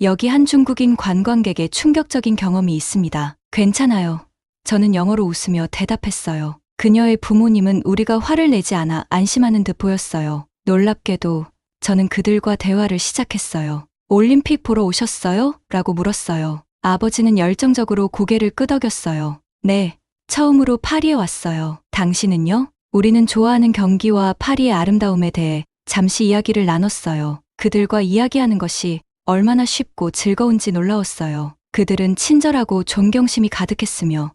여기 한 중국인 관광객의 충격적인 경험이 있습니다. 괜찮아요. 저는 영어로 웃으며 대답했어요. 그녀의 부모님은 우리가 화를 내지 않아 안심하는 듯 보였어요. 놀랍게도 저는 그들과 대화를 시작했어요. 올림픽 보러 오셨어요? 라고 물었어요. 아버지는 열정적으로 고개를 끄덕였어요. 네, 처음으로 파리에 왔어요. 당신은요? 우리는 좋아하는 경기와 파리의 아름다움에 대해 잠시 이야기를 나눴어요. 그들과 이야기하는 것이 얼마나 쉽고 즐거운지 놀라웠어요. 그들은 친절하고 존경심이 가득했으며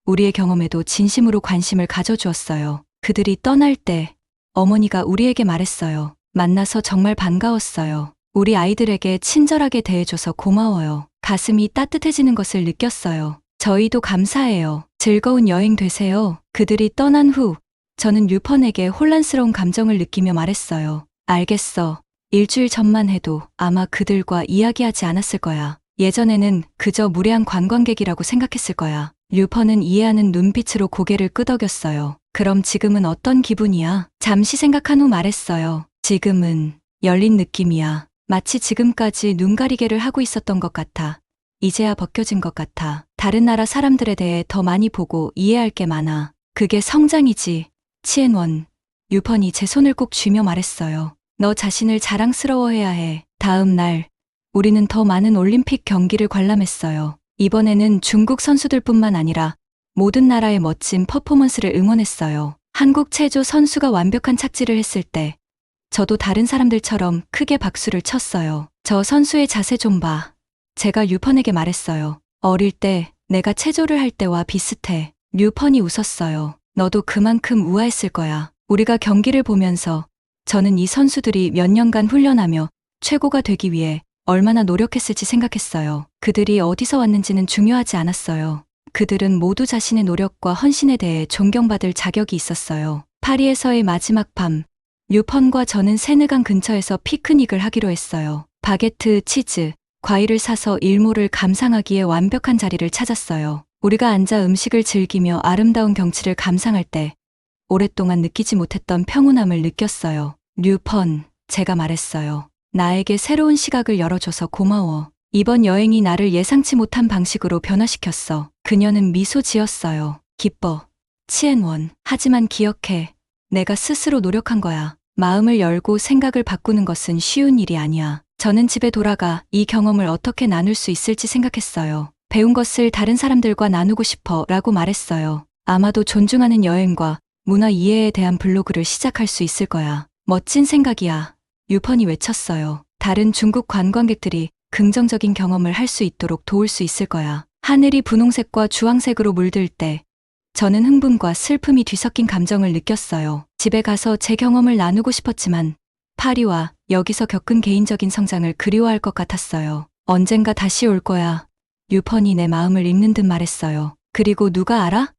우리의 경험에도 진심으로 관심을 가져주었어요. 그들이 떠날 때 어머니가 우리에게 말했어요. 만나서 정말 반가웠어요. 우리 아이들에게 친절하게 대해줘서 고마워요. 가슴이 따뜻해지는 것을 느꼈어요. 저희도 감사해요. 즐거운 여행 되세요. 그들이 떠난 후 저는 류펀에게 혼란스러운 감정을 느끼며 말했어요. 알겠어. 일주일 전만 해도 아마 그들과 이야기하지 않았을 거야. 예전에는 그저 무례한 관광객이라고 생각했을 거야. 류펀은 이해하는 눈빛으로 고개를 끄덕였어요. 그럼 지금은 어떤 기분이야? 잠시 생각한 후 말했어요. 지금은 열린 느낌이야. 마치 지금까지 눈가리개를 하고 있었던 것 같아. 이제야 벗겨진 것 같아. 다른 나라 사람들에 대해 더 많이 보고 이해할 게 많아. 그게 성장이지. 치엔원. 류펀이 제 손을 꼭 쥐며 말했어요. 너 자신을 자랑스러워해야 해. 다음 날 우리는 더 많은 올림픽 경기를 관람했어요. 이번에는 중국 선수들뿐만 아니라 모든 나라의 멋진 퍼포먼스를 응원했어요. 한국 체조 선수가 완벽한 착지를 했을 때 저도 다른 사람들처럼 크게 박수를 쳤어요. 저 선수의 자세 좀 봐. 제가 류펀에게 말했어요. 어릴 때 내가 체조를 할 때와 비슷해. 류펀이 웃었어요. 너도 그만큼 우아했을 거야. 우리가 경기를 보면서 저는 이 선수들이 몇 년간 훈련하며 최고가 되기 위해 얼마나 노력했을지 생각했어요. 그들이 어디서 왔는지는 중요하지 않았어요. 그들은 모두 자신의 노력과 헌신에 대해 존경받을 자격이 있었어요. 파리에서의 마지막 밤, 류펀과 저는 세느강 근처에서 피크닉을 하기로 했어요. 바게트, 치즈, 과일을 사서 일몰을 감상하기에 완벽한 자리를 찾았어요. 우리가 앉아 음식을 즐기며 아름다운 경치를 감상할 때 오랫동안 느끼지 못했던 평온함을 느꼈어요. 류펀, 제가 말했어요. 나에게 새로운 시각을 열어줘서 고마워. 이번 여행이 나를 예상치 못한 방식으로 변화시켰어. 그녀는 미소 지었어요. 기뻐. 치엔원. 하지만 기억해. 내가 스스로 노력한 거야. 마음을 열고 생각을 바꾸는 것은 쉬운 일이 아니야. 저는 집에 돌아가 이 경험을 어떻게 나눌 수 있을지 생각했어요. 배운 것을 다른 사람들과 나누고 싶어 라고 말했어요. 아마도 존중하는 여행과 문화 이해에 대한 블로그를 시작할 수 있을 거야. 멋진 생각이야. 류펀이 외쳤어요. 다른 중국 관광객들이 긍정적인 경험을 할 수 있도록 도울 수 있을 거야. 하늘이 분홍색과 주황색으로 물들 때 저는 흥분과 슬픔이 뒤섞인 감정을 느꼈어요. 집에 가서 제 경험을 나누고 싶었지만 파리와 여기서 겪은 개인적인 성장을 그리워할 것 같았어요. 언젠가 다시 올 거야. 류펀이 내 마음을 읽는 듯 말했어요. 그리고 누가 알아?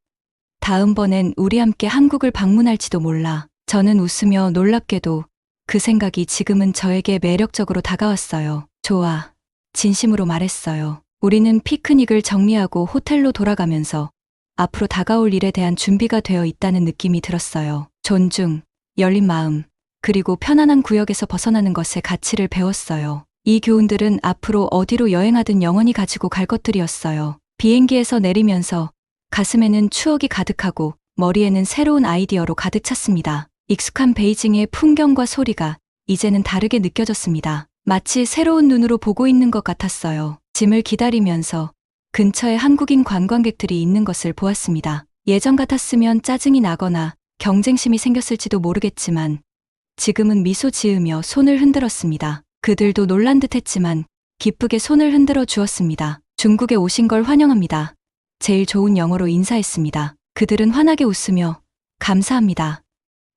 다음번엔 우리 함께 한국을 방문할지도 몰라. 저는 웃으며 놀랍게도 그 생각이 지금은 저에게 매력적으로 다가왔어요. 좋아. 진심으로 말했어요. 우리는 피크닉을 정리하고 호텔로 돌아가면서 앞으로 다가올 일에 대한 준비가 되어 있다는 느낌이 들었어요. 존중, 열린 마음, 그리고 편안한 구역에서 벗어나는 것의 가치를 배웠어요. 이 교훈들은 앞으로 어디로 여행하든 영원히 가지고 갈 것들이었어요. 비행기에서 내리면서 가슴에는 추억이 가득하고 머리에는 새로운 아이디어로 가득 찼습니다. 익숙한 베이징의 풍경과 소리가 이제는 다르게 느껴졌습니다. 마치 새로운 눈으로 보고 있는 것 같았어요. 짐을 기다리면서 근처에 한국인 관광객들이 있는 것을 보았습니다. 예전 같았으면 짜증이 나거나 경쟁심이 생겼을지도 모르겠지만 지금은 미소 지으며 손을 흔들었습니다. 그들도 놀란 듯 했지만 기쁘게 손을 흔들어 주었습니다. 중국에 오신 걸 환영합니다. 제일 좋은 영어로 인사했습니다. 그들은 환하게 웃으며 감사합니다.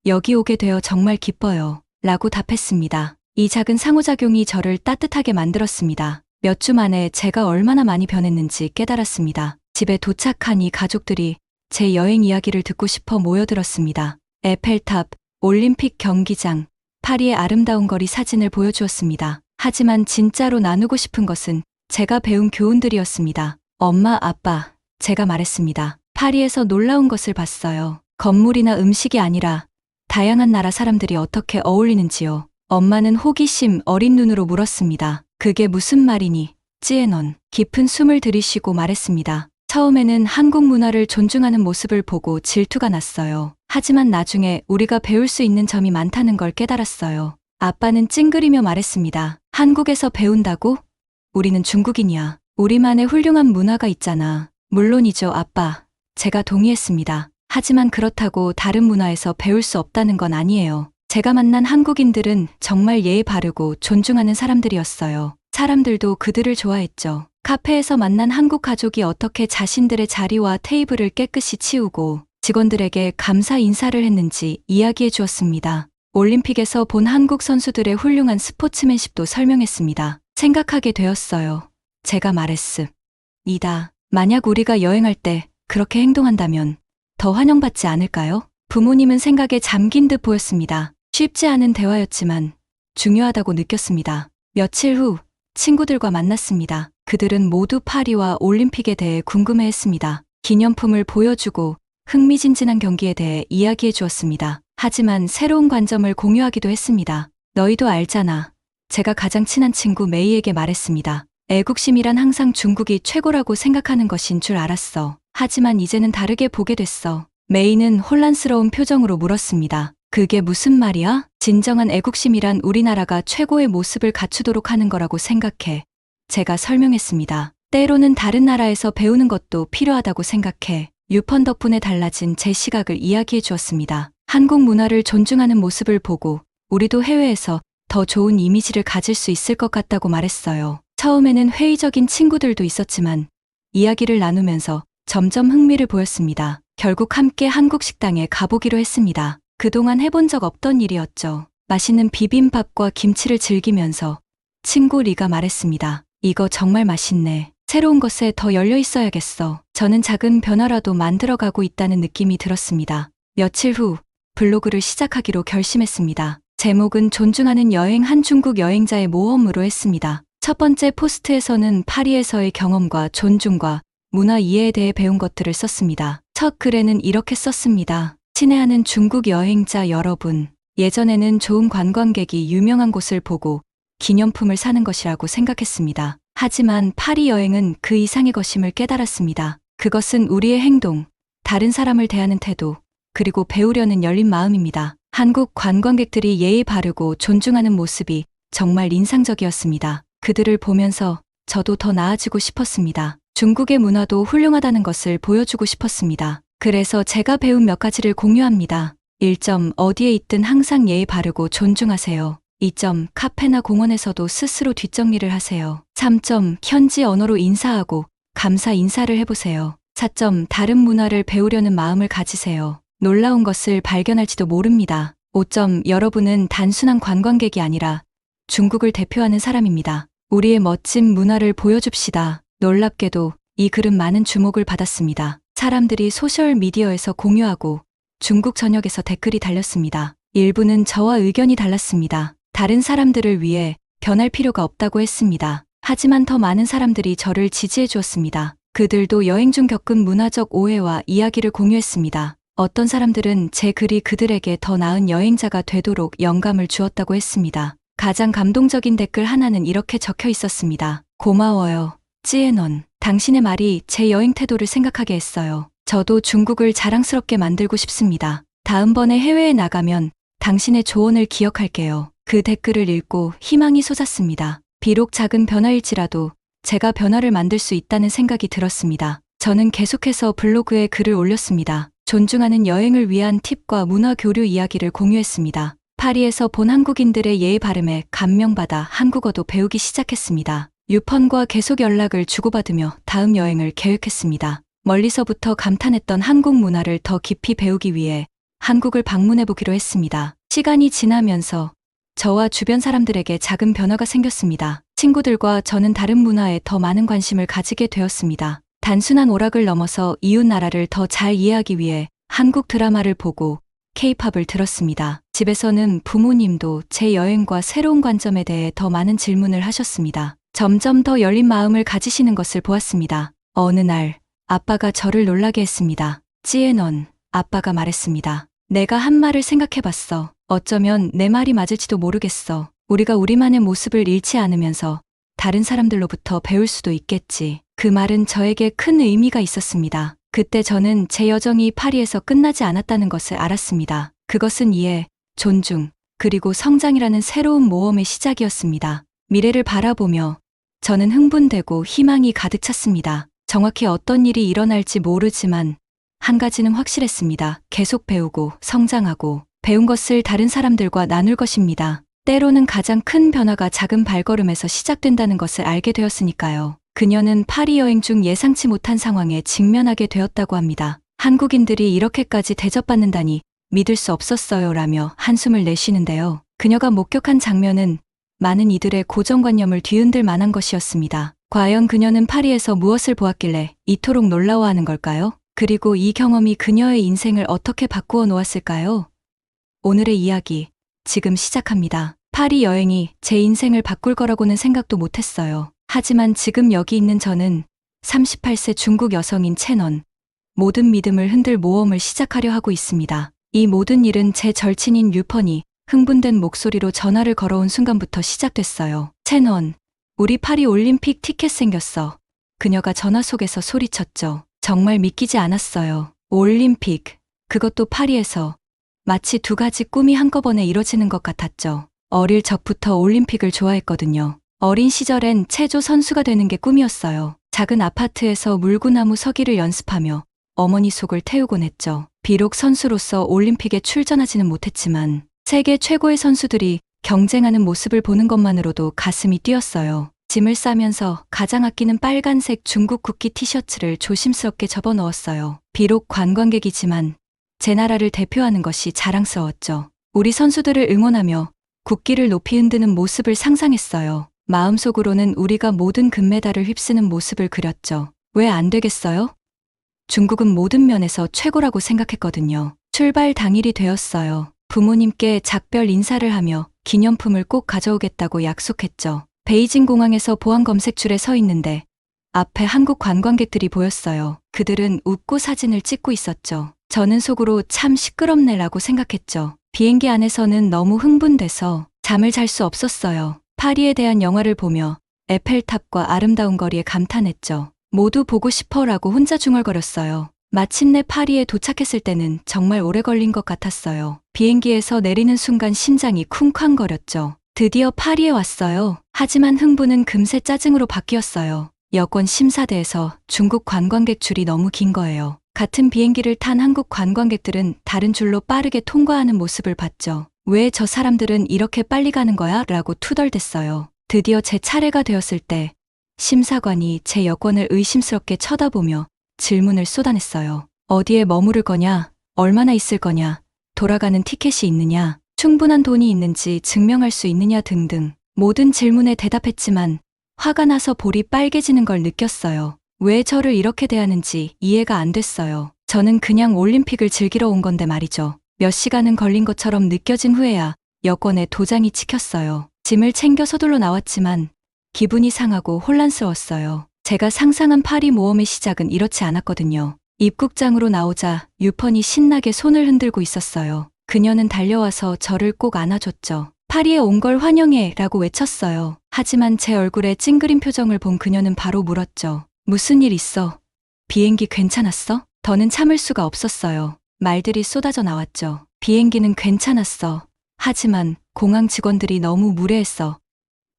여기 오게 되어 정말 기뻐요. 라고 답했습니다. 이 작은 상호작용이 저를 따뜻하게 만들었습니다. 몇 주 만에 제가 얼마나 많이 변했는지 깨달았습니다. 집에 도착하니 가족들이 제 여행 이야기를 듣고 싶어 모여들었습니다. 에펠탑, 올림픽 경기장, 파리의 아름다운 거리 사진을 보여주었습니다. 하지만 진짜로 나누고 싶은 것은 제가 배운 교훈들이었습니다. 엄마, 아빠, 제가 말했습니다. 파리에서 놀라운 것을 봤어요. 건물이나 음식이 아니라 다양한 나라 사람들이 어떻게 어울리는지요. 엄마는 호기심 어린 눈으로 물었습니다. 그게 무슨 말이니? 찌에넌 깊은 숨을 들이쉬고 말했습니다. 처음에는 한국 문화를 존중하는 모습을 보고 질투가 났어요. 하지만 나중에 우리가 배울 수 있는 점이 많다는 걸 깨달았어요. 아빠는 찡그리며 말했습니다. 한국에서 배운다고? 우리는 중국인이야. 우리만의 훌륭한 문화가 있잖아. 물론이죠, 아빠. 제가 동의했습니다. 하지만 그렇다고 다른 문화에서 배울 수 없다는 건 아니에요. 제가 만난 한국인들은 정말 예의 바르고 존중하는 사람들이었어요. 사람들도 그들을 좋아했죠. 카페에서 만난 한국 가족이 어떻게 자신들의 자리와 테이블을 깨끗이 치우고 직원들에게 감사 인사를 했는지 이야기해 주었습니다. 올림픽에서 본 한국 선수들의 훌륭한 스포츠맨십도 설명했습니다. 생각하게 되었어요. 제가 말했습니다. 만약 우리가 여행할 때 그렇게 행동한다면 더 환영받지 않을까요? 부모님은 생각에 잠긴 듯 보였습니다. 쉽지 않은 대화였지만 중요하다고 느꼈습니다. 며칠 후 친구들과 만났습니다. 그들은 모두 파리와 올림픽에 대해 궁금해했습니다. 기념품을 보여주고 흥미진진한 경기에 대해 이야기해 주었습니다. 하지만 새로운 관점을 공유하기도 했습니다. 너희도 알잖아. 제가 가장 친한 친구 메이에게 말했습니다. 애국심이란 항상 중국이 최고라고 생각하는 것인 줄 알았어. 하지만 이제는 다르게 보게 됐어. 메이는 혼란스러운 표정으로 물었습니다. 그게 무슨 말이야? 진정한 애국심이란 우리나라가 최고의 모습을 갖추도록 하는 거라고 생각해. 제가 설명했습니다. 때로는 다른 나라에서 배우는 것도 필요하다고 생각해. 유펀 덕분에 달라진 제 시각을 이야기해 주었습니다. 한국 문화를 존중하는 모습을 보고 우리도 해외에서 더 좋은 이미지를 가질 수 있을 것 같다고 말했어요. 처음에는 회의적인 친구들도 있었지만 이야기를 나누면서 점점 흥미를 보였습니다. 결국 함께 한국 식당에 가보기로 했습니다. 그동안 해본 적 없던 일이었죠. 맛있는 비빔밥과 김치를 즐기면서 친구 리가 말했습니다. 이거 정말 맛있네. 새로운 것에 더 열려 있어야겠어. 저는 작은 변화라도 만들어가고 있다는 느낌이 들었습니다. 며칠 후 블로그를 시작하기로 결심했습니다. 제목은 존중하는 여행 한 중국 여행자의 모험으로 했습니다. 첫 번째 포스트에서는 파리에서의 경험과 존중과 문화 이해에 대해 배운 것들을 썼습니다. 첫 글에는 이렇게 썼습니다. 친애하는 중국 여행자 여러분, 예전에는 좋은 관광객이 유명한 곳을 보고 기념품을 사는 것이라고 생각했습니다. 하지만 파리 여행은 그 이상의 것임을 깨달았습니다. 그것은 우리의 행동, 다른 사람을 대하는 태도, 그리고 배우려는 열린 마음입니다. 한국 관광객들이 예의 바르고 존중하는 모습이 정말 인상적이었습니다. 그들을 보면서 저도 더 나아지고 싶었습니다. 중국의 문화도 훌륭하다는 것을 보여주고 싶었습니다. 그래서 제가 배운 몇 가지를 공유합니다. 1점, 어디에 있든 항상 예의 바르고 존중하세요. 2점, 카페나 공원에서도 스스로 뒷정리를 하세요. 3점, 현지 언어로 인사하고 감사 인사를 해보세요. 4점, 다른 문화를 배우려는 마음을 가지세요. 놀라운 것을 발견할지도 모릅니다. 5점, 여러분은 단순한 관광객이 아니라 중국을 대표하는 사람입니다. 우리의 멋진 문화를 보여줍시다. 놀랍게도 이 글은 많은 주목을 받았습니다. 사람들이 소셜미디어에서 공유하고 중국 전역에서 댓글이 달렸습니다. 일부는 저와 의견이 달랐습니다. 다른 사람들을 위해 변할 필요가 없다고 했습니다. 하지만 더 많은 사람들이 저를 지지해 주었습니다. 그들도 여행 중 겪은 문화적 오해와 이야기를 공유했습니다. 어떤 사람들은 제 글이 그들에게 더 나은 여행자가 되도록 영감을 주었다고 했습니다. 가장 감동적인 댓글 하나는 이렇게 적혀 있었습니다. 고마워요. 찌에넌. 당신의 말이 제 여행 태도를 생각하게 했어요. 저도 중국을 자랑스럽게 만들고 싶습니다. 다음번에 해외에 나가면 당신의 조언을 기억할게요. 그 댓글을 읽고 희망이 솟았습니다. 비록 작은 변화일지라도 제가 변화를 만들 수 있다는 생각이 들었습니다. 저는 계속해서 블로그에 글을 올렸습니다. 존중하는 여행을 위한 팁과 문화 교류 이야기를 공유했습니다. 파리에서 본 한국인들의 예의 바름에 감명받아 한국어도 배우기 시작했습니다. 유펀과 계속 연락을 주고받으며 다음 여행을 계획했습니다. 멀리서부터 감탄했던 한국 문화를 더 깊이 배우기 위해 한국을 방문해보기로 했습니다. 시간이 지나면서 저와 주변 사람들에게 작은 변화가 생겼습니다. 친구들과 저는 다른 문화에 더 많은 관심을 가지게 되었습니다. 단순한 오락을 넘어서 이웃 나라를 더 잘 이해하기 위해 한국 드라마를 보고 K-팝을 들었습니다. 집에서는 부모님도 제 여행과 새로운 관점에 대해 더 많은 질문을 하셨습니다. 점점 더 열린 마음을 가지시는 것을 보았습니다. 어느 날 아빠가 저를 놀라게 했습니다. 찌에넌, 아빠가 말했습니다. 내가 한 말을 생각해봤어. 어쩌면 내 말이 맞을지도 모르겠어. 우리가 우리만의 모습을 잃지 않으면서 다른 사람들로부터 배울 수도 있겠지. 그 말은 저에게 큰 의미가 있었습니다. 그때 저는 제 여정이 파리에서 끝나지 않았다는 것을 알았습니다. 그것은 이해, 존중, 그리고 성장이라는 새로운 모험의 시작이었습니다. 미래를 바라보며 저는 흥분되고 희망이 가득 찼습니다. 정확히 어떤 일이 일어날지 모르지만 한 가지는 확실했습니다. 계속 배우고 성장하고 배운 것을 다른 사람들과 나눌 것입니다. 때로는 가장 큰 변화가 작은 발걸음에서 시작된다는 것을 알게 되었으니까요. 그녀는 파리 여행 중 예상치 못한 상황에 직면하게 되었다고 합니다. 한국인들이 이렇게까지 대접받는다니 믿을 수 없었어요 라며 한숨을 내쉬는데요. 그녀가 목격한 장면은 많은 이들의 고정관념을 뒤흔들 만한 것이었습니다. 과연 그녀는 파리에서 무엇을 보았길래 이토록 놀라워하는 걸까요? 그리고 이 경험이 그녀의 인생을 어떻게 바꾸어 놓았을까요? 오늘의 이야기 지금 시작합니다. 파리 여행이 제 인생을 바꿀 거라고는 생각도 못했어요. 하지만 지금 여기 있는 저는 38세 중국 여성인 채넌, 모든 믿음을 흔들 모험을 시작하려 하고 있습니다. 이 모든 일은 제 절친인 류펀이 흥분된 목소리로 전화를 걸어온 순간부터 시작됐어요. 채넌, 우리 파리 올림픽 티켓 생겼어. 그녀가 전화 속에서 소리쳤죠. 정말 믿기지 않았어요. 올림픽, 그것도 파리에서. 마치 두 가지 꿈이 한꺼번에 이뤄지는 것 같았죠. 어릴 적부터 올림픽을 좋아했거든요. 어린 시절엔 체조 선수가 되는 게 꿈이었어요. 작은 아파트에서 물구나무 서기를 연습하며 어머니 속을 태우곤 했죠. 비록 선수로서 올림픽에 출전하지는 못했지만 세계 최고의 선수들이 경쟁하는 모습을 보는 것만으로도 가슴이 뛰었어요. 짐을 싸면서 가장 아끼는 빨간색 중국 국기 티셔츠를 조심스럽게 접어 넣었어요. 비록 관광객이지만 제 나라를 대표하는 것이 자랑스러웠죠. 우리 선수들을 응원하며 국기를 높이 흔드는 모습을 상상했어요. 마음속으로는 우리가 모든 금메달을 휩쓰는 모습을 그렸죠. 왜 안 되겠어요? 중국은 모든 면에서 최고라고 생각했거든요. 출발 당일이 되었어요. 부모님께 작별 인사를 하며 기념품을 꼭 가져오겠다고 약속했죠. 베이징 공항에서 보안 검색줄에 서 있는데 앞에 한국 관광객들이 보였어요. 그들은 웃고 사진을 찍고 있었죠. 저는 속으로 참 시끄럽네라고 생각했죠. 비행기 안에서는 너무 흥분돼서 잠을 잘 수 없었어요. 파리에 대한 영화를 보며 에펠탑과 아름다운 거리에 감탄했죠. 모두 보고 싶어라고 혼자 중얼거렸어요. 마침내 파리에 도착했을 때는 정말 오래 걸린 것 같았어요. 비행기에서 내리는 순간 심장이 쿵쾅거렸죠. 드디어 파리에 왔어요. 하지만 흥분은 금세 짜증으로 바뀌었어요. 여권 심사대에서 중국 관광객 줄이 너무 긴 거예요. 같은 비행기를 탄 한국 관광객들은 다른 줄로 빠르게 통과하는 모습을 봤죠. 왜 저 사람들은 이렇게 빨리 가는 거야? 라고 투덜댔어요. 드디어 제 차례가 되었을 때 심사관이 제 여권을 의심스럽게 쳐다보며 질문을 쏟아냈어요. 어디에 머무를 거냐? 얼마나 있을 거냐? 돌아가는 티켓이 있느냐? 충분한 돈이 있는지 증명할 수 있느냐 등등. 모든 질문에 대답했지만 화가 나서 볼이 빨개지는 걸 느꼈어요. 왜 저를 이렇게 대하는지 이해가 안 됐어요. 저는 그냥 올림픽을 즐기러 온 건데 말이죠. 몇 시간은 걸린 것처럼 느껴진 후에야 여권에 도장이 찍혔어요. 짐을 챙겨 서둘러 나왔지만 기분이 상하고 혼란스러웠어요. 제가 상상한 파리 모험의 시작은 이렇지 않았거든요. 입국장으로 나오자 류펀이 신나게 손을 흔들고 있었어요. 그녀는 달려와서 저를 꼭 안아줬죠. 파리에 온 걸 환영해 라고 외쳤어요. 하지만 제 얼굴에 찡그린 표정을 본 그녀는 바로 물었죠. 무슨 일 있어? 비행기 괜찮았어? 더는 참을 수가 없었어요. 말들이 쏟아져 나왔죠. 비행기는 괜찮았어. 하지만 공항 직원들이 너무 무례했어.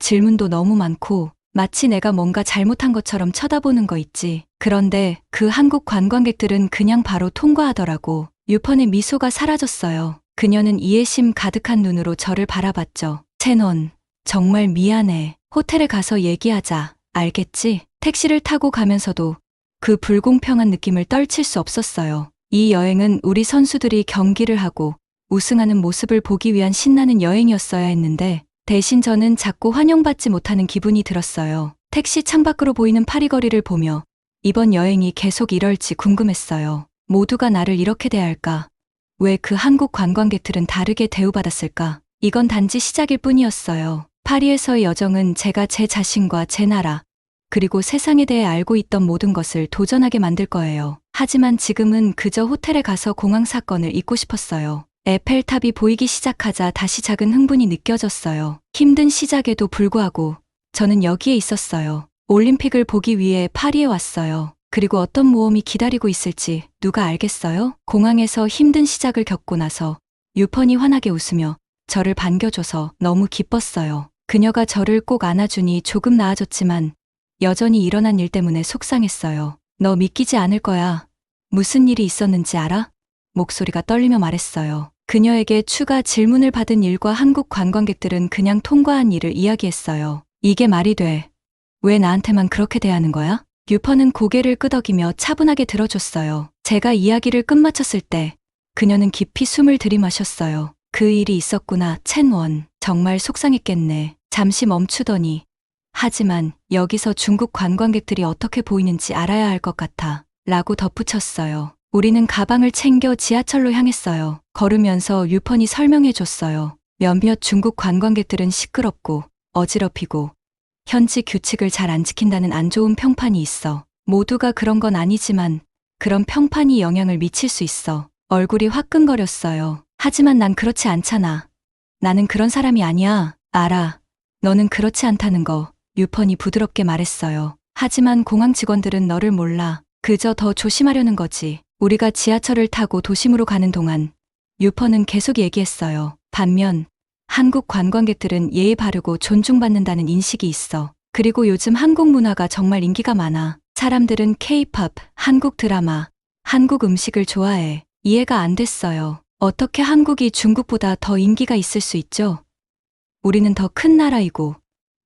질문도 너무 많고 마치 내가 뭔가 잘못한 것처럼 쳐다보는 거 있지. 그런데 그 한국 관광객들은 그냥 바로 통과하더라고. 류펀의 미소가 사라졌어요. 그녀는 이해심 가득한 눈으로 저를 바라봤죠. 채넌, 정말 미안해. 호텔에 가서 얘기하자. 알겠지? 택시를 타고 가면서도 그 불공평한 느낌을 떨칠 수 없었어요. 이 여행은 우리 선수들이 경기를 하고 우승하는 모습을 보기 위한 신나는 여행이었어야 했는데 대신 저는 자꾸 환영받지 못하는 기분이 들었어요. 택시 창밖으로 보이는 파리 거리를 보며 이번 여행이 계속 이럴지 궁금했어요. 모두가 나를 이렇게 대할까? 왜 그 한국 관광객들은 다르게 대우받았을까? 이건 단지 시작일 뿐이었어요. 파리에서의 여정은 제가 제 자신과 제 나라, 그리고 세상에 대해 알고 있던 모든 것을 도전하게 만들 거예요. 하지만 지금은 그저 호텔에 가서 공항 사건을 잊고 싶었어요. 에펠탑이 보이기 시작하자 다시 작은 흥분이 느껴졌어요. 힘든 시작에도 불구하고 저는 여기에 있었어요. 올림픽을 보기 위해 파리에 왔어요. 그리고 어떤 모험이 기다리고 있을지 누가 알겠어요? 공항에서 힘든 시작을 겪고 나서 유펀이 환하게 웃으며 저를 반겨줘서 너무 기뻤어요. 그녀가 저를 꼭 안아주니 조금 나아졌지만 여전히 일어난 일 때문에 속상했어요. 너 믿기지 않을 거야. 무슨 일이 있었는지 알아? 목소리가 떨리며 말했어요. 그녀에게 추가 질문을 받은 일과 한국 관광객들은 그냥 통과한 일을 이야기했어요. 이게 말이 돼. 왜 나한테만 그렇게 대하는 거야? 유퍼는 고개를 끄덕이며 차분하게 들어줬어요. 제가 이야기를 끝마쳤을 때 그녀는 깊이 숨을 들이마셨어요. 그 일이 있었구나, 첸원. 정말 속상했겠네. 잠시 멈추더니 하지만 여기서 중국 관광객들이 어떻게 보이는지 알아야 할 것 같아 라고 덧붙였어요. 우리는 가방을 챙겨 지하철로 향했어요. 걸으면서 유펀이 설명해줬어요. 몇몇 중국 관광객들은 시끄럽고 어지럽히고 현지 규칙을 잘 안 지킨다는 안 좋은 평판이 있어. 모두가 그런 건 아니지만 그런 평판이 영향을 미칠 수 있어. 얼굴이 화끈거렸어요. 하지만 난 그렇지 않잖아. 나는 그런 사람이 아니야. 알아. 너는 그렇지 않다는 거. 유펀이 부드럽게 말했어요. 하지만 공항 직원들은 너를 몰라. 그저 더 조심하려는 거지. 우리가 지하철을 타고 도심으로 가는 동안 유펀은 계속 얘기했어요. 반면 한국 관광객들은 예의 바르고 존중받는다는 인식이 있어. 그리고 요즘 한국 문화가 정말 인기가 많아. 사람들은 K-팝, 한국 드라마, 한국 음식을 좋아해. 이해가 안 됐어요. 어떻게 한국이 중국보다 더 인기가 있을 수 있죠? 우리는 더 큰 나라이고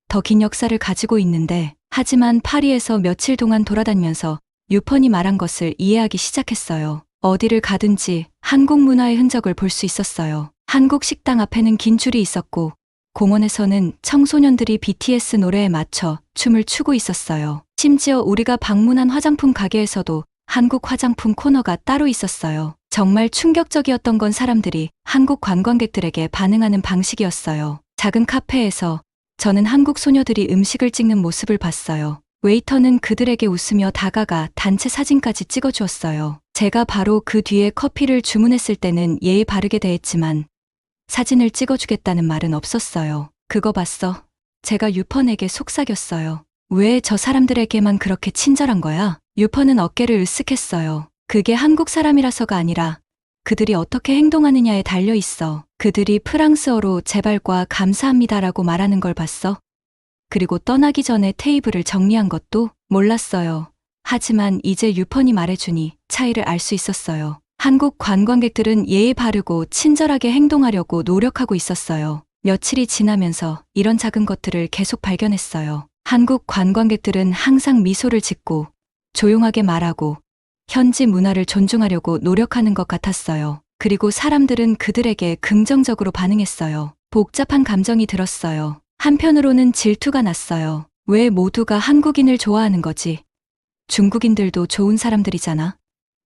더 긴 역사를 가지고 있는데, 하지만 파리에서 며칠 동안 돌아다니면서 유펀이 말한 것을 이해하기 시작했어요. 어디를 가든지 한국 문화의 흔적을 볼 수 있었어요. 한국 식당 앞에는 긴 줄이 있었고 공원에서는 청소년들이 BTS 노래에 맞춰 춤을 추고 있었어요. 심지어 우리가 방문한 화장품 가게에서도 한국 화장품 코너가 따로 있었어요. 정말 충격적이었던 건 사람들이 한국 관광객들에게 반응하는 방식이었어요. 작은 카페에서 저는 한국 소녀들이 음식을 찍는 모습을 봤어요. 웨이터는 그들에게 웃으며 다가가 단체 사진까지 찍어주었어요. 제가 바로 그 뒤에 커피를 주문했을 때는 예의 바르게 대했지만 사진을 찍어주겠다는 말은 없었어요. 그거 봤어? 제가 유펀에게 속삭였어요. 왜 저 사람들에게만 그렇게 친절한 거야? 유펀은 어깨를 으쓱했어요. 그게 한국 사람이라서가 아니라 그들이 어떻게 행동하느냐에 달려 있어. 그들이 프랑스어로 제발과 감사합니다라고 말하는 걸 봤어? 그리고 떠나기 전에 테이블을 정리한 것도 몰랐어요. 하지만 이제 유펀이 말해주니 차이를 알 수 있었어요. 한국 관광객들은 예의 바르고 친절하게 행동하려고 노력하고 있었어요. 며칠이 지나면서 이런 작은 것들을 계속 발견했어요. 한국 관광객들은 항상 미소를 짓고 조용하게 말하고 현지 문화를 존중하려고 노력하는 것 같았어요. 그리고 사람들은 그들에게 긍정적으로 반응했어요. 복잡한 감정이 들었어요. 한편으로는 질투가 났어요. 왜 모두가 한국인을 좋아하는 거지? 중국인들도 좋은 사람들이잖아.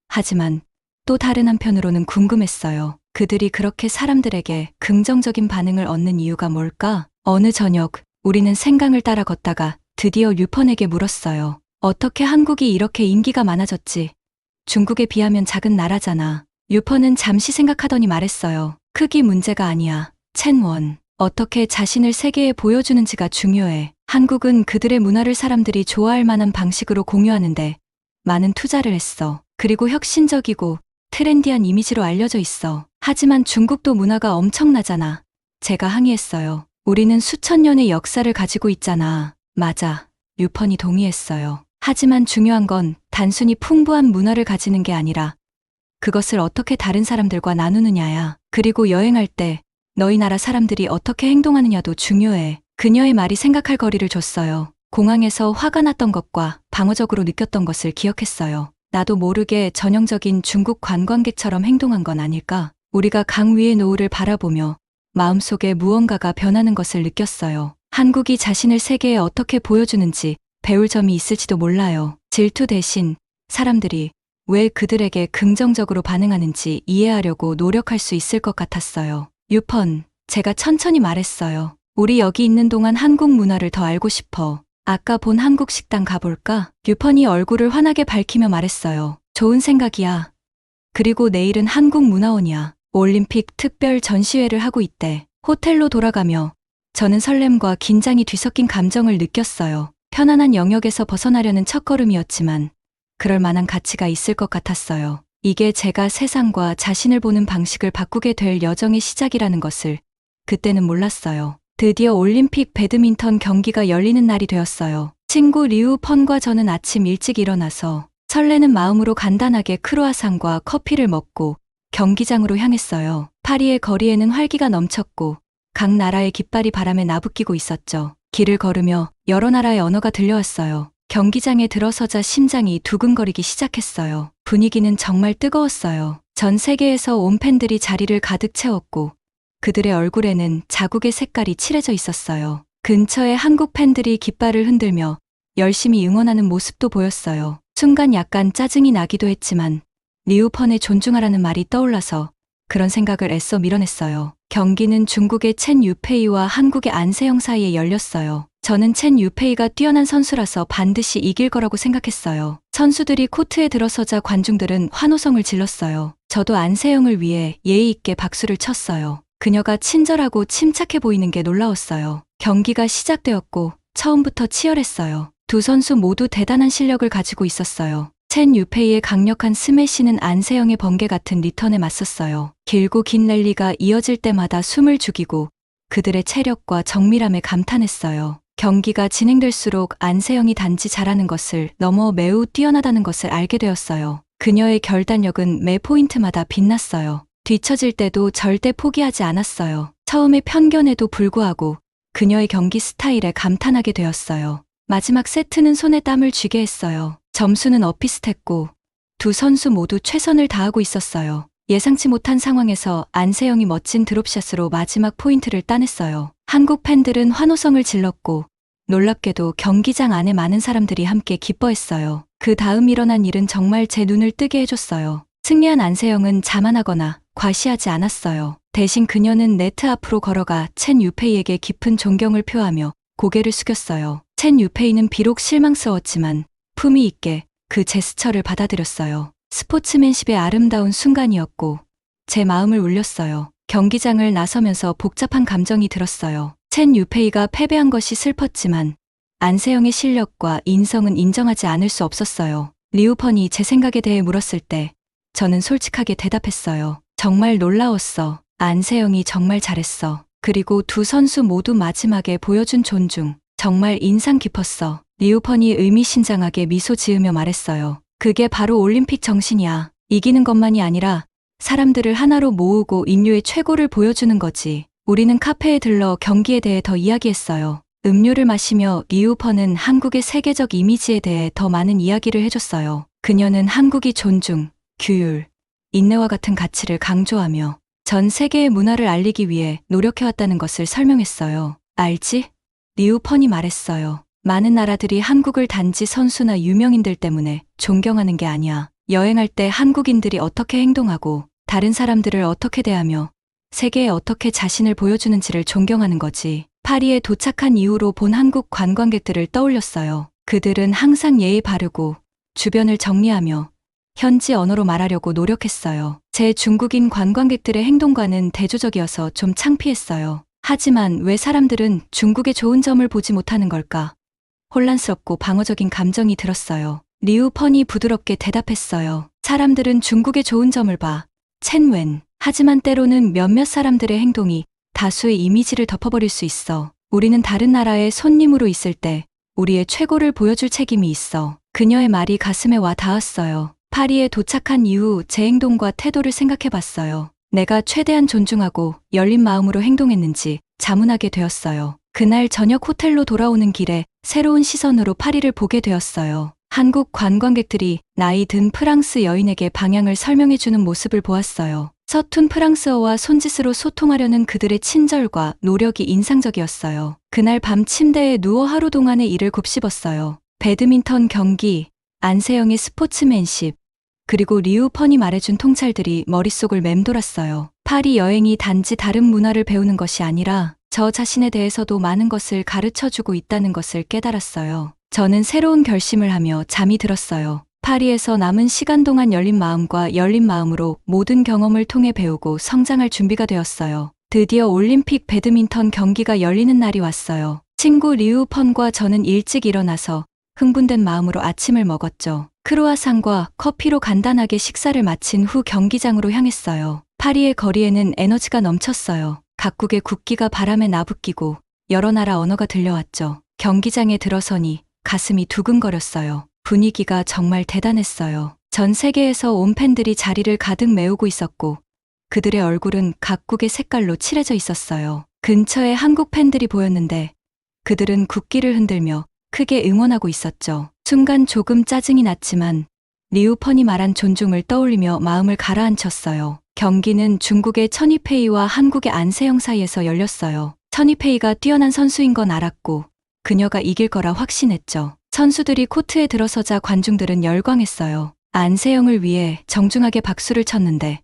하지만 또 다른 한편으로는 궁금했어요. 그들이 그렇게 사람들에게 긍정적인 반응을 얻는 이유가 뭘까? 어느 저녁 우리는 생강을 따라 걷다가 드디어 유펀에게 물었어요. 어떻게 한국이 이렇게 인기가 많아졌지? 중국에 비하면 작은 나라잖아. 유펀은 잠시 생각하더니 말했어요. 크기 문제가 아니야. 첸원. 어떻게 자신을 세계에 보여주는지가 중요해. 한국은 그들의 문화를 사람들이 좋아할 만한 방식으로 공유하는데 많은 투자를 했어. 그리고 혁신적이고 트렌디한 이미지로 알려져 있어. 하지만 중국도 문화가 엄청나잖아. 제가 항의했어요. 우리는 수천 년의 역사를 가지고 있잖아. 맞아. 유펀이 동의했어요. 하지만 중요한 건 단순히 풍부한 문화를 가지는 게 아니라 그것을 어떻게 다른 사람들과 나누느냐야. 그리고 여행할 때 너희 나라 사람들이 어떻게 행동하느냐도 중요해. 그녀의 말이 생각할 거리를 줬어요. 공항에서 화가 났던 것과 방어적으로 느꼈던 것을 기억했어요. 나도 모르게 전형적인 중국 관광객처럼 행동한 건 아닐까? 우리가 강 위의 노을을 바라보며 마음속에 무언가가 변하는 것을 느꼈어요. 한국이 자신을 세계에 어떻게 보여주는지 배울 점이 있을지도 몰라요. 질투 대신 사람들이 왜 그들에게 긍정적으로 반응하는지 이해하려고 노력할 수 있을 것 같았어요. 유펀, 제가 천천히 말했어요. 우리 여기 있는 동안 한국 문화를 더 알고 싶어. 아까 본 한국 식당 가볼까? 유펀이 얼굴을 환하게 밝히며 말했어요. 좋은 생각이야. 그리고 내일은 한국 문화원이야. 올림픽 특별 전시회를 하고 있대. 호텔로 돌아가며 저는 설렘과 긴장이 뒤섞인 감정을 느꼈어요. 편안한 영역에서 벗어나려는 첫걸음이었지만 그럴 만한 가치가 있을 것 같았어요. 이게 제가 세상과 자신을 보는 방식을 바꾸게 될 여정의 시작이라는 것을 그때는 몰랐어요. 드디어 올림픽 배드민턴 경기가 열리는 날이 되었어요. 친구 리우 펀과 저는 아침 일찍 일어나서 설레는 마음으로 간단하게 크루아상과 커피를 먹고 경기장으로 향했어요. 파리의 거리에는 활기가 넘쳤고 각 나라의 깃발이 바람에 나부끼고 있었죠. 길을 걸으며 여러 나라의 언어가 들려왔어요. 경기장에 들어서자 심장이 두근거리기 시작했어요. 분위기는 정말 뜨거웠어요. 전 세계에서 온 팬들이 자리를 가득 채웠고 그들의 얼굴에는 자국의 색깔이 칠해져 있었어요. 근처에 한국 팬들이 깃발을 흔들며 열심히 응원하는 모습도 보였어요. 순간 약간 짜증이 나기도 했지만 리우펀의 존중하라는 말이 떠올라서 그런 생각을 애써 밀어냈어요. 경기는 중국의 첸 유페이와 한국의 안세영 사이에 열렸어요. 저는 첸 유페이가 뛰어난 선수라서 반드시 이길 거라고 생각했어요. 선수들이 코트에 들어서자 관중들은 환호성을 질렀어요. 저도 안세영을 위해 예의 있게 박수를 쳤어요. 그녀가 친절하고 침착해 보이는 게 놀라웠어요. 경기가 시작되었고 처음부터 치열했어요. 두 선수 모두 대단한 실력을 가지고 있었어요. 첸 유페이의 강력한 스매시는 안세영의 번개 같은 리턴에 맞섰어요. 길고 긴 랠리가 이어질 때마다 숨을 죽이고 그들의 체력과 정밀함에 감탄했어요. 경기가 진행될수록 안세영이 단지 잘하는 것을 넘어 매우 뛰어나다는 것을 알게 되었어요. 그녀의 결단력은 매 포인트마다 빛났어요. 뒤처질 때도 절대 포기하지 않았어요. 처음에 편견에도 불구하고 그녀의 경기 스타일에 감탄하게 되었어요. 마지막 세트는 손에 땀을 쥐게 했어요. 점수는 엇비슷했고 두 선수 모두 최선을 다하고 있었어요. 예상치 못한 상황에서 안세영이 멋진 드롭샷으로 마지막 포인트를 따냈어요. 한국 팬들은 환호성을 질렀고 놀랍게도 경기장 안에 많은 사람들이 함께 기뻐했어요. 그 다음 일어난 일은 정말 제 눈을 뜨게 해줬어요. 승리한 안세영은 자만하거나 과시하지 않았어요. 대신 그녀는 네트 앞으로 걸어가 첸 유페이에게 깊은 존경을 표하며 고개를 숙였어요. 첸 유페이는 비록 실망스러웠지만 품위 있게 그 제스처를 받아들였어요. 스포츠맨십의 아름다운 순간이었고 제 마음을 울렸어요. 경기장을 나서면서 복잡한 감정이 들었어요. 첸 유페이가 패배한 것이 슬펐지만 안세영의 실력과 인성은 인정하지 않을 수 없었어요. 리우펀이 제 생각에 대해 물었을 때 저는 솔직하게 대답했어요. 정말 놀라웠어. 안세영이 정말 잘했어. 그리고 두 선수 모두 마지막에 보여준 존중. 정말 인상 깊었어. 리우펀이 의미심장하게 미소 지으며 말했어요. 그게 바로 올림픽 정신이야. 이기는 것만이 아니라 사람들을 하나로 모으고 인류의 최고를 보여주는 거지. 우리는 카페에 들러 경기에 대해 더 이야기했어요. 음료를 마시며 리우펀은 한국의 세계적 이미지에 대해 더 많은 이야기를 해줬어요. 그녀는 한국이 존중, 규율, 인내와 같은 가치를 강조하며 전 세계의 문화를 알리기 위해 노력해왔다는 것을 설명했어요. 알지? 리우펀이 말했어요. 많은 나라들이 한국을 단지 선수나 유명인들 때문에 존경하는 게 아니야. 여행할 때 한국인들이 어떻게 행동하고 다른 사람들을 어떻게 대하며 세계에 어떻게 자신을 보여주는지를 존경하는 거지. 파리에 도착한 이후로 본 한국 관광객들을 떠올렸어요. 그들은 항상 예의 바르고 주변을 정리하며 현지 언어로 말하려고 노력했어요. 제 중국인 관광객들의 행동과는 대조적이어서 좀 창피했어요. 하지만 왜 사람들은 중국의 좋은 점을 보지 못하는 걸까? 혼란스럽고 방어적인 감정이 들었어요. 리우펀이 부드럽게 대답했어요. 사람들은 중국의 좋은 점을 봐. 첸웬. 하지만 때로는 몇몇 사람들의 행동이 다수의 이미지를 덮어버릴 수 있어. 우리는 다른 나라의 손님으로 있을 때 우리의 최고를 보여줄 책임이 있어. 그녀의 말이 가슴에 와 닿았어요. 파리에 도착한 이후 제 행동과 태도를 생각해봤어요. 내가 최대한 존중하고 열린 마음으로 행동했는지 자문하게 되었어요. 그날 저녁 호텔로 돌아오는 길에 새로운 시선으로 파리를 보게 되었어요. 한국 관광객들이 나이 든 프랑스 여인에게 방향을 설명해주는 모습을 보았어요. 서툰 프랑스어와 손짓으로 소통하려는 그들의 친절과 노력이 인상적이었어요. 그날 밤 침대에 누워 하루 동안의 일을 곱씹었어요. 배드민턴 경기, 안세영의 스포츠맨십, 그리고 리우펀이 말해준 통찰들이 머릿속을 맴돌았어요. 파리 여행이 단지 다른 문화를 배우는 것이 아니라 저 자신에 대해서도 많은 것을 가르쳐주고 있다는 것을 깨달았어요. 저는 새로운 결심을 하며 잠이 들었어요. 파리에서 남은 시간 동안 열린 마음과 열린 마음으로 모든 경험을 통해 배우고 성장할 준비가 되었어요. 드디어 올림픽 배드민턴 경기가 열리는 날이 왔어요. 친구 리우펀과 저는 일찍 일어나서 흥분된 마음으로 아침을 먹었죠. 크루아상과 커피로 간단하게 식사를 마친 후 경기장으로 향했어요. 파리의 거리에는 에너지가 넘쳤어요. 각국의 국기가 바람에 나부끼고 여러 나라 언어가 들려왔죠. 경기장에 들어서니 가슴이 두근거렸어요. 분위기가 정말 대단했어요. 전 세계에서 온 팬들이 자리를 가득 메우고 있었고 그들의 얼굴은 각국의 색깔로 칠해져 있었어요. 근처에 한국 팬들이 보였는데 그들은 국기를 흔들며 크게 응원하고 있었죠. 순간 조금 짜증이 났지만 리우펀이 말한 존중을 떠올리며 마음을 가라앉혔어요. 경기는 중국의 천이페이와 한국의 안세영 사이에서 열렸어요. 천이페이가 뛰어난 선수인 건 알았고 그녀가 이길 거라 확신했죠. 선수들이 코트에 들어서자 관중들은 열광했어요. 안세영을 위해 정중하게 박수를 쳤는데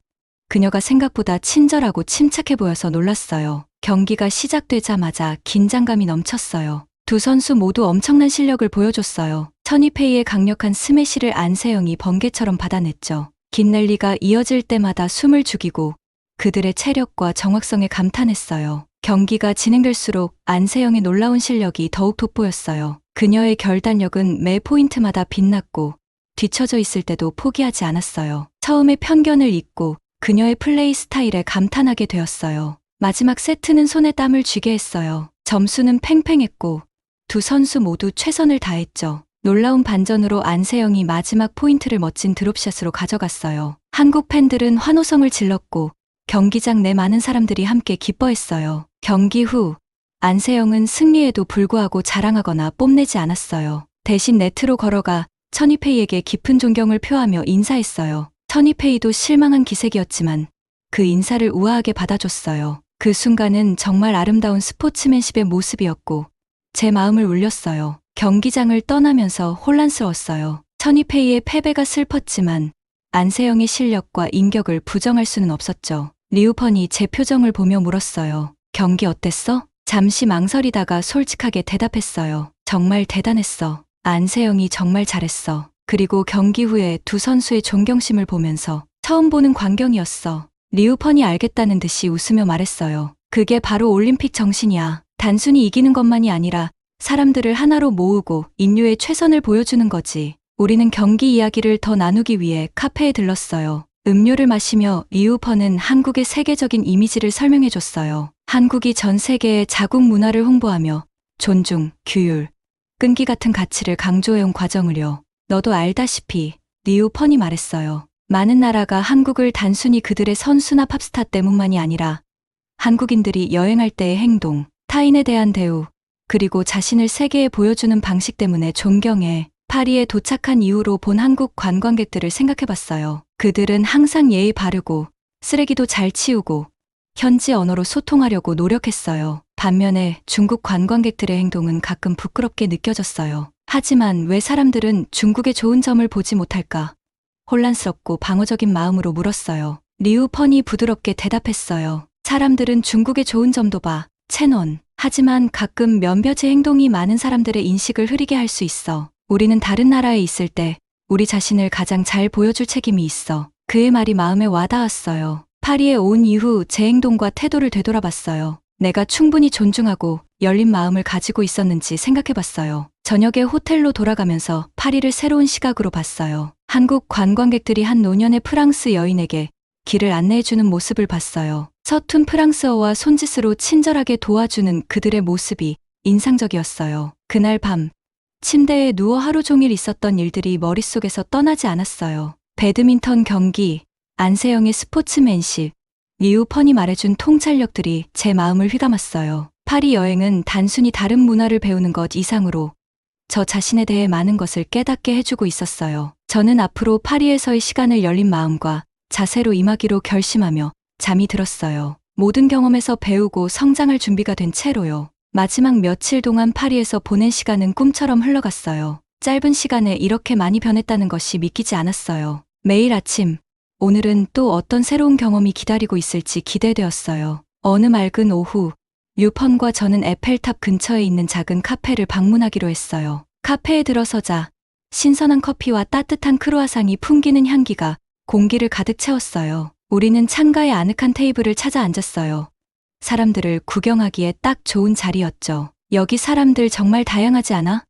그녀가 생각보다 친절하고 침착해 보여서 놀랐어요. 경기가 시작되자마자 긴장감이 넘쳤어요. 두 선수 모두 엄청난 실력을 보여줬어요. 천이페이의 강력한 스매시를 안세영이 번개처럼 받아냈죠. 긴 랠리가 이어질 때마다 숨을 죽이고 그들의 체력과 정확성에 감탄했어요. 경기가 진행될수록 안세영의 놀라운 실력이 더욱 돋보였어요. 그녀의 결단력은 매 포인트마다 빛났고 뒤처져 있을 때도 포기하지 않았어요. 처음에 편견을 잊고 그녀의 플레이 스타일에 감탄하게 되었어요. 마지막 세트는 손에 땀을 쥐게 했어요. 점수는 팽팽했고 두 선수 모두 최선을 다했죠. 놀라운 반전으로 안세영이 마지막 포인트를 멋진 드롭샷으로 가져갔어요. 한국 팬들은 환호성을 질렀고 경기장 내 많은 사람들이 함께 기뻐했어요. 경기 후 안세영은 승리에도 불구하고 자랑하거나 뽐내지 않았어요. 대신 네트로 걸어가 천이페이에게 깊은 존경을 표하며 인사했어요. 천이페이도 실망한 기색이었지만 그 인사를 우아하게 받아줬어요. 그 순간은 정말 아름다운 스포츠맨십의 모습이었고 제 마음을 울렸어요. 경기장을 떠나면서 혼란스러웠어요. 천이페이의 패배가 슬펐지만 안세영의 실력과 인격을 부정할 수는 없었죠. 리우펀이 제 표정을 보며 물었어요. 경기 어땠어? 잠시 망설이다가 솔직하게 대답했어요. 정말 대단했어. 안세영이 정말 잘했어. 그리고 경기 후에 두 선수의 존경심을 보면서 처음 보는 광경이었어. 리우펀이 알겠다는 듯이 웃으며 말했어요. 그게 바로 올림픽 정신이야. 단순히 이기는 것만이 아니라 사람들을 하나로 모으고 인류의 최선을 보여주는 거지. 우리는 경기 이야기를 더 나누기 위해 카페에 들렀어요. 음료를 마시며 리우펀은 한국의 세계적인 이미지를 설명해줬어요. 한국이 전 세계에 자국 문화를 홍보하며 존중, 규율, 끈기 같은 가치를 강조해온 과정을요. 너도 알다시피 리우펀이 말했어요. 많은 나라가 한국을 단순히 그들의 선수나 팝스타 때문만이 아니라 한국인들이 여행할 때의 행동, 타인에 대한 대우, 그리고 자신을 세계에 보여주는 방식 때문에 존경해. 파리에 도착한 이후로 본 한국 관광객들을 생각해봤어요. 그들은 항상 예의 바르고 쓰레기도 잘 치우고 현지 언어로 소통하려고 노력했어요. 반면에 중국 관광객들의 행동은 가끔 부끄럽게 느껴졌어요. 하지만 왜 사람들은 중국의 좋은 점을 보지 못할까? 혼란스럽고 방어적인 마음으로 물었어요. 리우펀이 부드럽게 대답했어요. 사람들은 중국의 좋은 점도 봐. 채논. 하지만 가끔 몇몇의 행동이 많은 사람들의 인식을 흐리게 할 수 있어. 우리는 다른 나라에 있을 때 우리 자신을 가장 잘 보여줄 책임이 있어. 그의 말이 마음에 와닿았어요. 파리에 온 이후 제 행동과 태도를 되돌아봤어요. 내가 충분히 존중하고 열린 마음을 가지고 있었는지 생각해봤어요. 저녁에 호텔로 돌아가면서 파리를 새로운 시각으로 봤어요. 한국 관광객들이 한 노년의 프랑스 여인에게 길을 안내해주는 모습을 봤어요. 서툰 프랑스어와 손짓으로 친절하게 도와주는 그들의 모습이 인상적이었어요. 그날 밤 침대에 누워 하루 종일 있었던 일들이 머릿속에서 떠나지 않았어요. 배드민턴 경기, 안세영의 스포츠맨십, 리우펀이 말해준 통찰력들이 제 마음을 휘감았어요. 파리 여행은 단순히 다른 문화를 배우는 것 이상으로 저 자신에 대해 많은 것을 깨닫게 해주고 있었어요. 저는 앞으로 파리에서의 시간을 열린 마음과 자세로 임하기로 결심하며 잠이 들었어요. 모든 경험에서 배우고 성장할 준비가 된 채로요. 마지막 며칠 동안 파리에서 보낸 시간은 꿈처럼 흘러갔어요. 짧은 시간에 이렇게 많이 변했다는 것이 믿기지 않았어요. 매일 아침, 오늘은 또 어떤 새로운 경험이 기다리고 있을지 기대되었어요. 어느 맑은 오후, 류펀과 저는 에펠탑 근처에 있는 작은 카페를 방문하기로 했어요. 카페에 들어서자 신선한 커피와 따뜻한 크루아상이 풍기는 향기가 공기를 가득 채웠어요. 우리는 창가의 아늑한 테이블을 찾아 앉았어요. 사람들을 구경하기에 딱 좋은 자리였죠. 여기 사람들 정말 다양하지 않아?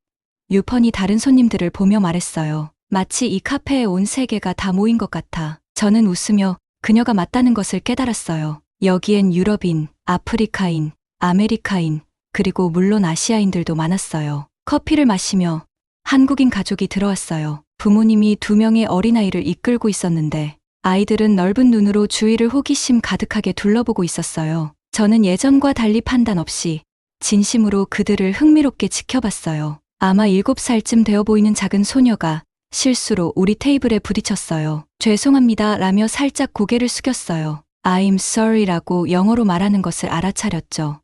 유펀이 다른 손님들을 보며 말했어요. 마치 이 카페에 온 세계가 다 모인 것 같아. 저는 웃으며 그녀가 맞다는 것을 깨달았어요. 여기엔 유럽인, 아프리카인, 아메리카인, 그리고 물론 아시아인들도 많았어요. 커피를 마시며 한국인 가족이 들어왔어요. 부모님이 2명의 어린아이를 이끌고 있었는데 아이들은 넓은 눈으로 주위를 호기심 가득하게 둘러보고 있었어요. 저는 예전과 달리 판단 없이 진심으로 그들을 흥미롭게 지켜봤어요. 아마 7살쯤 되어 보이는 작은 소녀가 실수로 우리 테이블에 부딪혔어요. 죄송합니다 라며 살짝 고개를 숙였어요. I'm sorry라고 영어로 말하는 것을 알아차렸죠.